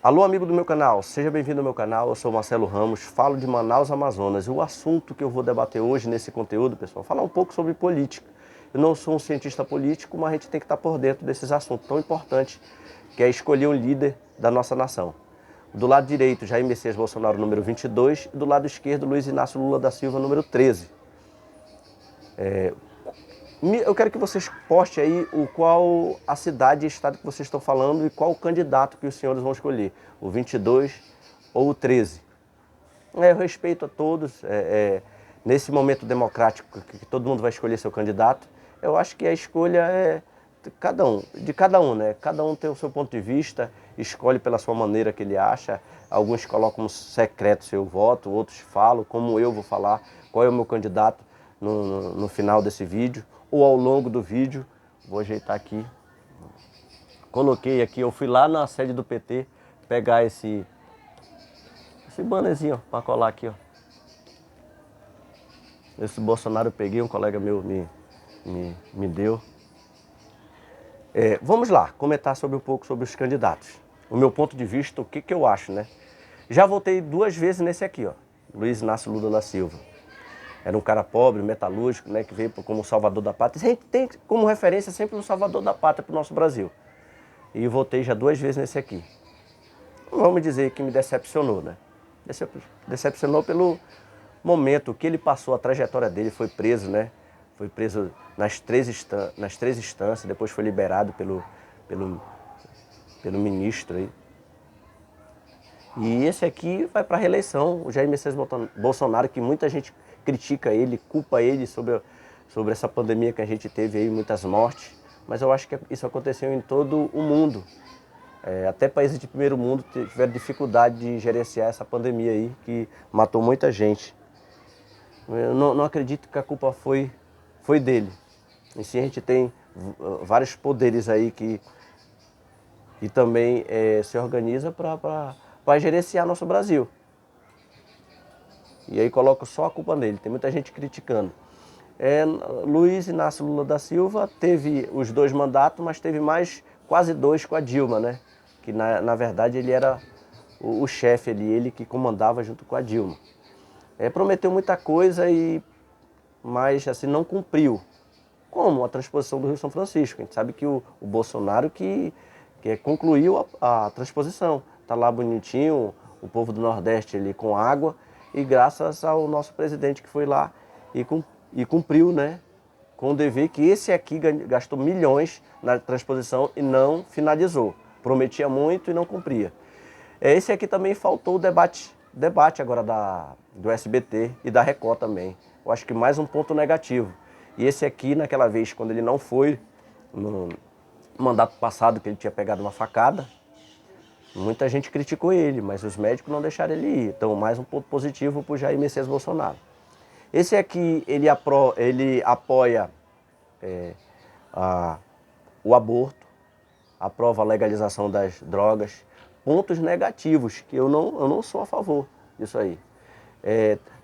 Alô, amigo do meu canal, seja bem-vindo ao meu canal, eu sou Marcelo Ramos, falo de Manaus, Amazonas. E o assunto que eu vou debater hoje nesse conteúdo, pessoal, falar um pouco sobre política. Eu não sou um cientista político, mas a gente tem que estar por dentro desses assuntos tão importantes, que é escolher um líder da nossa nação. Do lado direito, Jair Messias Bolsonaro, número 22, e do lado esquerdo, Luiz Inácio Lula da Silva, número 13. Eu quero que vocês postem aí qual a cidade e estado que vocês estão falando e qual o candidato que os senhores vão escolher, o 22 ou o 13. Eu respeito a todos, nesse momento democrático que todo mundo vai escolher seu candidato, eu acho que a escolha é de cada um, né? Cada um tem o seu ponto de vista, escolhe pela sua maneira que ele acha, alguns colocam secreto seu voto, outros falam, como eu vou falar, qual é o meu candidato no final desse vídeo, ou ao longo do vídeo. Vou ajeitar aqui. Coloquei aqui, eu fui lá na sede do PT pegar esse bannerzinho para colar aqui, ó. Esse Bolsonaro eu peguei, um colega meu me deu. Vamos lá, comentar um pouco sobre os candidatos. O meu ponto de vista, o que eu acho, né? Já votei 2 vezes nesse aqui, ó, Luiz Inácio Lula da Silva. Era um cara pobre, metalúrgico, né, que veio como salvador da pátria. A gente tem como referência sempre um salvador da pátria para o nosso Brasil. E votei já 2 vezes nesse aqui. Não vamos dizer que me decepcionou, né? Decepcionou pelo momento que ele passou, a trajetória dele, foi preso, né? Foi preso nas três instâncias, depois foi liberado pelo ministro aí. E esse aqui vai para a reeleição, o Jair Messias Bolsonaro, que muita gente critica ele, culpa ele sobre essa pandemia que a gente teve aí, muitas mortes. Mas eu acho que isso aconteceu em todo o mundo. Até países de primeiro mundo tiveram dificuldade de gerenciar essa pandemia aí, que matou muita gente. Eu não acredito que a culpa foi dele. E sim, a gente tem vários poderes aí que também se organiza para gerenciar nosso Brasil. E aí coloco só a culpa nele, tem muita gente criticando. Luiz Inácio Lula da Silva teve os 2 mandatos, mas teve mais quase 2 com a Dilma, né? Que na verdade ele era o chefe ali, ele que comandava junto com a Dilma. Prometeu muita coisa, mas assim, não cumpriu. Como a transposição do Rio São Francisco. A gente sabe que o Bolsonaro que concluiu a transposição. Está lá bonitinho, o povo do Nordeste ali com água, e graças ao nosso presidente que foi lá e cumpriu, né, com o dever que esse aqui gastou milhões na transposição e não finalizou. Prometia muito e não cumpria. Esse aqui também faltou o debate agora do SBT e da Record também. Eu acho que mais um ponto negativo. E esse aqui, naquela vez, quando ele não foi, no mandato passado, que ele tinha pegado uma facada, muita gente criticou ele, mas os médicos não deixaram ele ir. Então, mais um ponto positivo para o Jair Messias Bolsonaro. Esse aqui, ele apoia o aborto, aprova a legalização das drogas. Pontos negativos, que eu não sou a favor disso aí.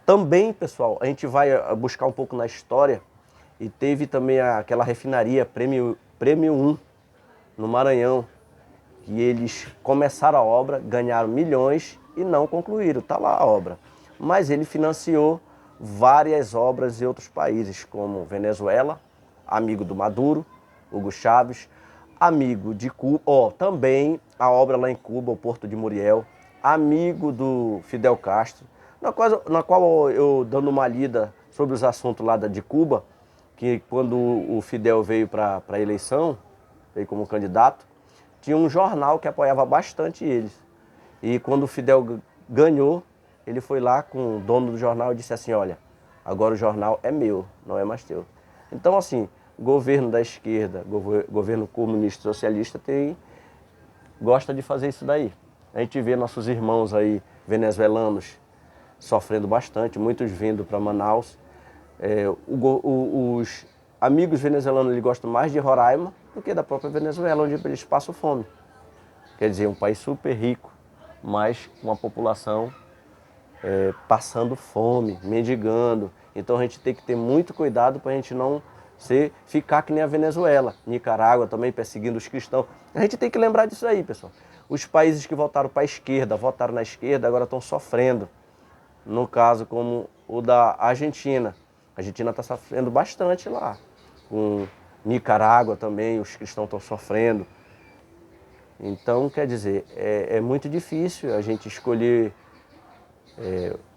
Também, pessoal, a gente vai buscar um pouco na história, e teve também aquela refinaria Prêmio 1, no Maranhão, que eles começaram a obra, ganharam milhões e não concluíram, está lá a obra. Mas ele financiou várias obras em outros países, como Venezuela, amigo do Maduro, Hugo Chávez, amigo de Cuba, também a obra lá em Cuba, o Porto de Muriel, amigo do Fidel Castro, na qual eu, dando uma lida sobre os assuntos lá de Cuba, que quando o Fidel veio para a eleição, veio como candidato, tinha um jornal que apoiava bastante eles. E quando o Fidel ganhou, ele foi lá com o dono do jornal e disse assim: olha, agora o jornal é meu, não é mais teu. Então, assim, governo da esquerda, governo comunista socialista gosta de fazer isso daí. A gente vê nossos irmãos aí venezuelanos sofrendo bastante, muitos vindo para Manaus. Os amigos venezuelanos gostam mais de Roraima do que da própria Venezuela, onde eles passam fome. Quer dizer, um país super rico, mas com uma população passando fome, mendigando. Então a gente tem que ter muito cuidado para a gente não ficar que nem a Venezuela. Nicarágua também perseguindo os cristãos. A gente tem que lembrar disso aí, pessoal. Os países que votaram para a esquerda, votaram na esquerda, agora estão sofrendo. No caso, como o da Argentina. A Argentina está sofrendo bastante lá. Com Nicarágua também, os cristãos estão sofrendo. Então, quer dizer, é muito difícil a gente escolher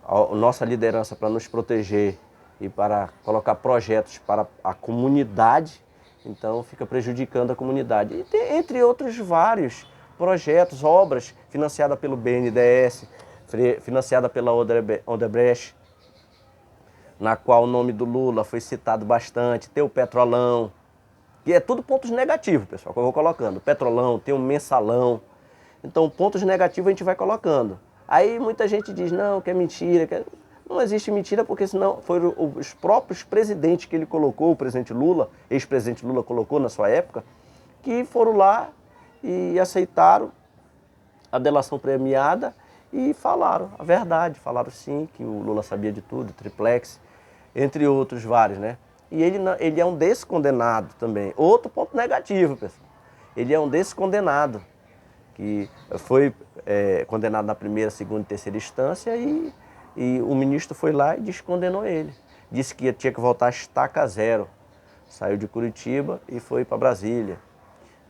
a nossa liderança para nos proteger e para colocar projetos para a comunidade, então fica prejudicando a comunidade. E tem, entre outros vários projetos, obras financiadas pelo BNDES, financiada pela Odebrecht, na qual o nome do Lula foi citado bastante, tem o Petrolão, que é tudo pontos negativos, pessoal, que eu vou colocando. Petrolão, tem um Mensalão, então pontos negativos a gente vai colocando. Aí muita gente diz, não, que é mentira, que não existe mentira, porque senão foram os próprios presidentes que ele colocou, o presidente Lula, ex-presidente Lula colocou na sua época, que foram lá e aceitaram a delação premiada e falaram a verdade, falaram sim, que o Lula sabia de tudo, triplex, entre outros vários, né? E ele é um descondenado também. Outro ponto negativo, pessoal. Ele é um descondenado, que foi condenado na primeira, segunda e terceira instância e o ministro foi lá e descondenou ele. Disse que tinha que voltar a estaca zero. Saiu de Curitiba e foi para Brasília.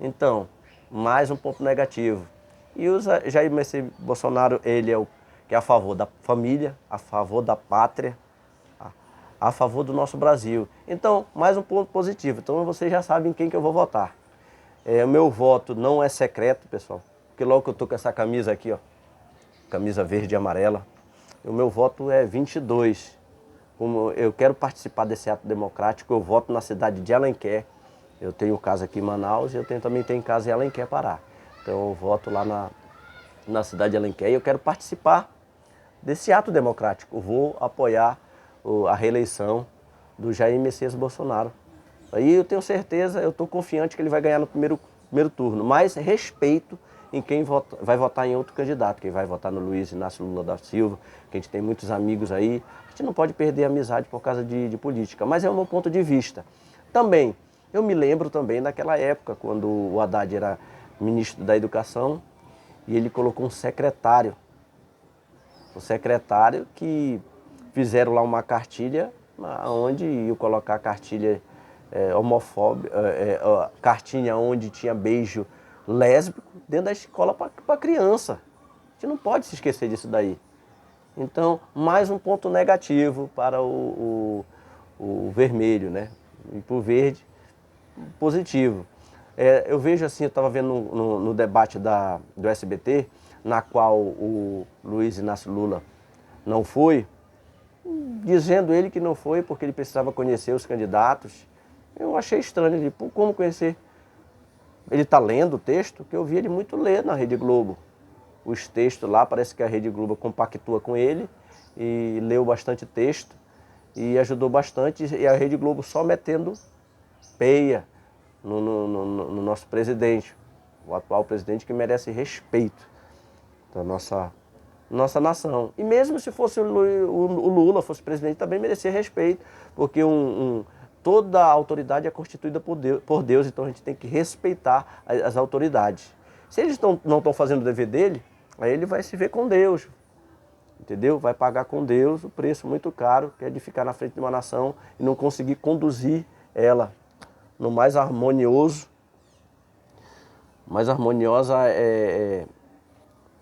Então, mais um ponto negativo. E o Jair Messias Bolsonaro, ele é o que é a favor da família, a favor da pátria, a favor do nosso Brasil. Então, mais um ponto positivo. Então, vocês já sabem quem que eu vou votar. O meu voto não é secreto, pessoal, porque logo que eu estou com essa camisa aqui, ó, camisa verde e amarela, o meu voto é 22. Como eu quero participar desse ato democrático, eu voto na cidade de Alenquer. Eu tenho casa aqui em Manaus e eu também tenho casa em Alenquer, Pará. Então eu voto lá na cidade de Alenquer e eu quero participar desse ato democrático. Eu vou apoiar a reeleição do Jair Messias Bolsonaro. Aí eu tenho certeza, eu estou confiante que ele vai ganhar no primeiro turno, mas respeito em quem vai votar em outro candidato, quem vai votar no Luiz Inácio Lula da Silva, que a gente tem muitos amigos aí. A gente não pode perder a amizade por causa de política, mas é o meu ponto de vista. Também, eu me lembro também daquela época, quando o Haddad era ministro da Educação, e ele colocou um secretário que fizeram lá uma cartilha, onde ia colocar a cartilha homofóbica, cartinha onde tinha beijo lésbico dentro da escola para criança. A gente não pode se esquecer disso daí. Então, mais um ponto negativo para o vermelho, né? E para o verde, positivo. Eu vejo assim, eu estava vendo no debate do SBT, na qual o Luiz Inácio Lula não foi, dizendo ele que não foi porque ele precisava conhecer os candidatos. Eu achei estranho, ele, como conhecer? Ele está lendo o texto, que eu vi ele muito ler na Rede Globo. Os textos lá, parece que a Rede Globo compactua com ele e leu bastante texto e ajudou bastante. E a Rede Globo só metendo peia no nosso presidente, o atual presidente que merece respeito da nossa nação. E mesmo se fosse o Lula, fosse presidente, também merecia respeito, porque toda a autoridade é constituída por Deus, então a gente tem que respeitar as autoridades. Se eles não estão fazendo o dever dele, aí ele vai se ver com Deus, entendeu? Vai pagar com Deus o preço muito caro, que é de ficar na frente de uma nação e não conseguir conduzir ela no mais harmoniosa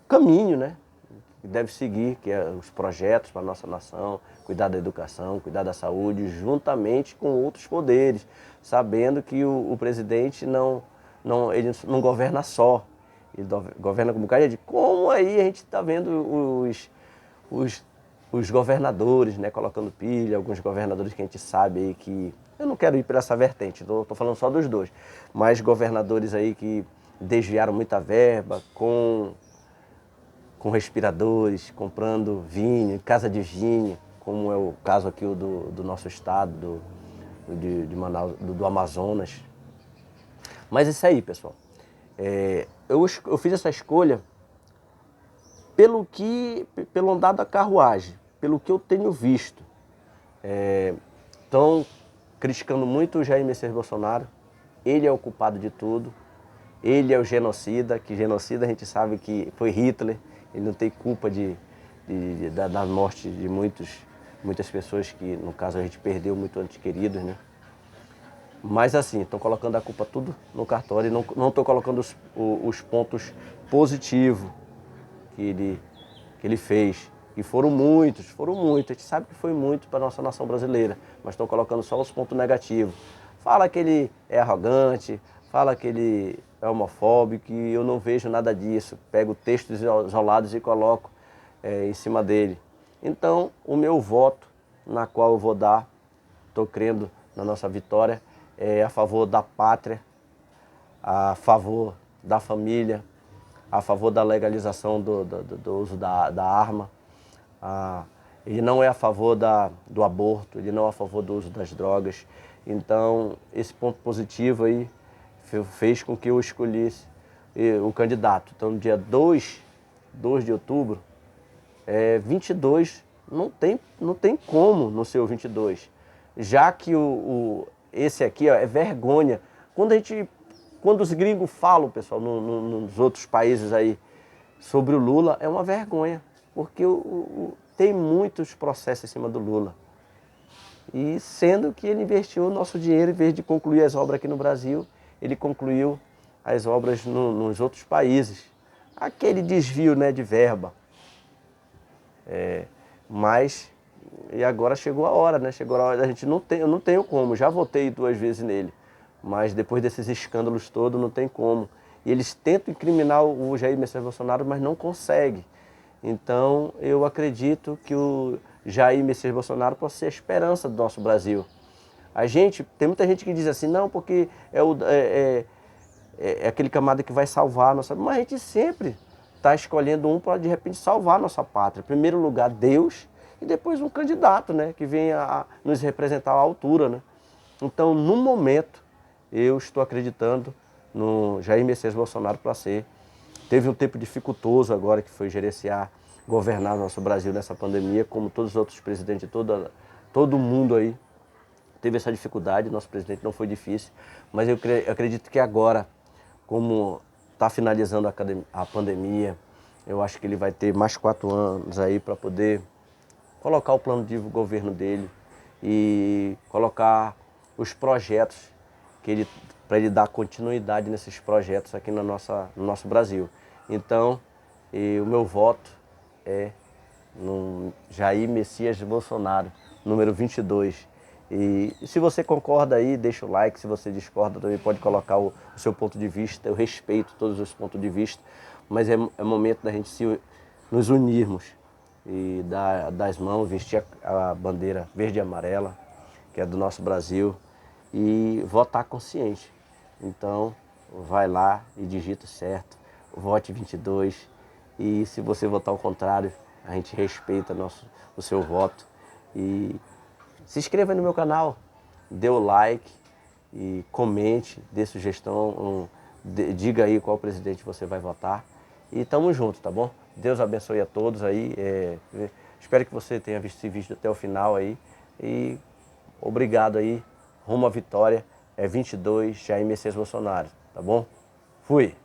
caminho, né? Que deve seguir, que é os projetos para a nossa nação, cuidar da educação, cuidar da saúde, juntamente com outros poderes, sabendo que o presidente ele não governa só, ele governa com um bocado de... Como aí a gente está vendo os governadores, né, colocando pilha, alguns governadores que a gente sabe aí que... Eu não quero ir por essa vertente, estou falando só dos dois, mas governadores aí que desviaram muita verba com respiradores, comprando vinho, casa de vinho, como é o caso aqui do nosso estado, de Manaus, do Amazonas. Mas isso aí, pessoal. Eu fiz essa escolha pelo andar da carruagem, pelo que eu tenho visto. Estão criticando muito o Jair Messias Bolsonaro, ele é o culpado de tudo. Ele é o genocida, que genocida a gente sabe que foi Hitler, ele não tem culpa da morte de muitas pessoas que, no caso, a gente perdeu muito entes queridos, né? Mas assim, estão colocando a culpa tudo no cartório e não estou colocando os pontos positivos que ele fez. E foram muitos, a gente sabe que foi muito para a nossa nação brasileira, mas estão colocando só os pontos negativos. Fala que ele é arrogante, fala que ele é homofóbico, e eu não vejo nada disso. Pego textos isolados e coloco em cima dele. Então, o meu voto, na qual eu vou dar, estou crendo na nossa vitória, é a favor da pátria, a favor da família, a favor da legalização do uso da arma. Ele não é a favor do aborto, ele não é a favor do uso das drogas. Então, esse ponto positivo aí fez com que eu escolhesse o candidato. Então, no dia 2 de outubro, 22, não tem como não ser o 22. Já que esse aqui ó, é vergonha. Quando os gringos falam, pessoal, nos outros países aí, sobre o Lula, é uma vergonha. Porque tem muitos processos em cima do Lula. E sendo que ele investiu o nosso dinheiro, em vez de concluir as obras aqui no Brasil, ele concluiu as obras nos outros países. Aquele desvio, né, de verba. Mas, e agora chegou a hora, né? Chegou a hora, eu não tenho como, já votei 2 vezes nele. Mas depois desses escândalos todos, não tem como. E eles tentam incriminar o Jair Messias Bolsonaro, mas não conseguem. Então, eu acredito que o Jair Messias Bolsonaro pode ser a esperança do nosso Brasil. Tem muita gente que diz assim, não, porque é aquele camarada que vai salvar a nossa... Mas a gente sempre está escolhendo um para, de repente, salvar a nossa pátria. Em primeiro lugar, Deus, e depois um candidato, né, que venha a nos representar à altura, né? Então, no momento, eu estou acreditando no Jair Messias Bolsonaro para ser. Teve um tempo dificultoso agora que foi governar o nosso Brasil nessa pandemia, como todos os outros presidentes, todo mundo aí teve essa dificuldade. Nosso presidente não foi difícil, mas eu acredito que agora, como está finalizando a pandemia, eu acho que ele vai ter mais 4 anos aí para poder colocar o plano de governo dele e colocar os projetos para ele dar continuidade nesses projetos aqui no nosso Brasil. Então, o meu voto é no Jair Messias Bolsonaro, número 22. E se você concorda aí, deixa o like. Se você discorda, também pode colocar o seu ponto de vista. Eu respeito todos os pontos de vista, mas é momento da gente nos unirmos e dar das mãos, vestir a bandeira verde e amarela, que é do nosso Brasil, e votar consciente. Então, vai lá e digita certo, vote 22, e se você votar ao contrário, a gente respeita o seu voto. E se inscreva no meu canal, dê o like e comente, dê sugestão, diga aí qual presidente você vai votar. E tamo junto, tá bom? Deus abençoe a todos aí. Espero que você tenha visto esse vídeo até o final aí. E obrigado aí. Rumo à vitória. 22, Jair Messias Bolsonaro, tá bom? Fui!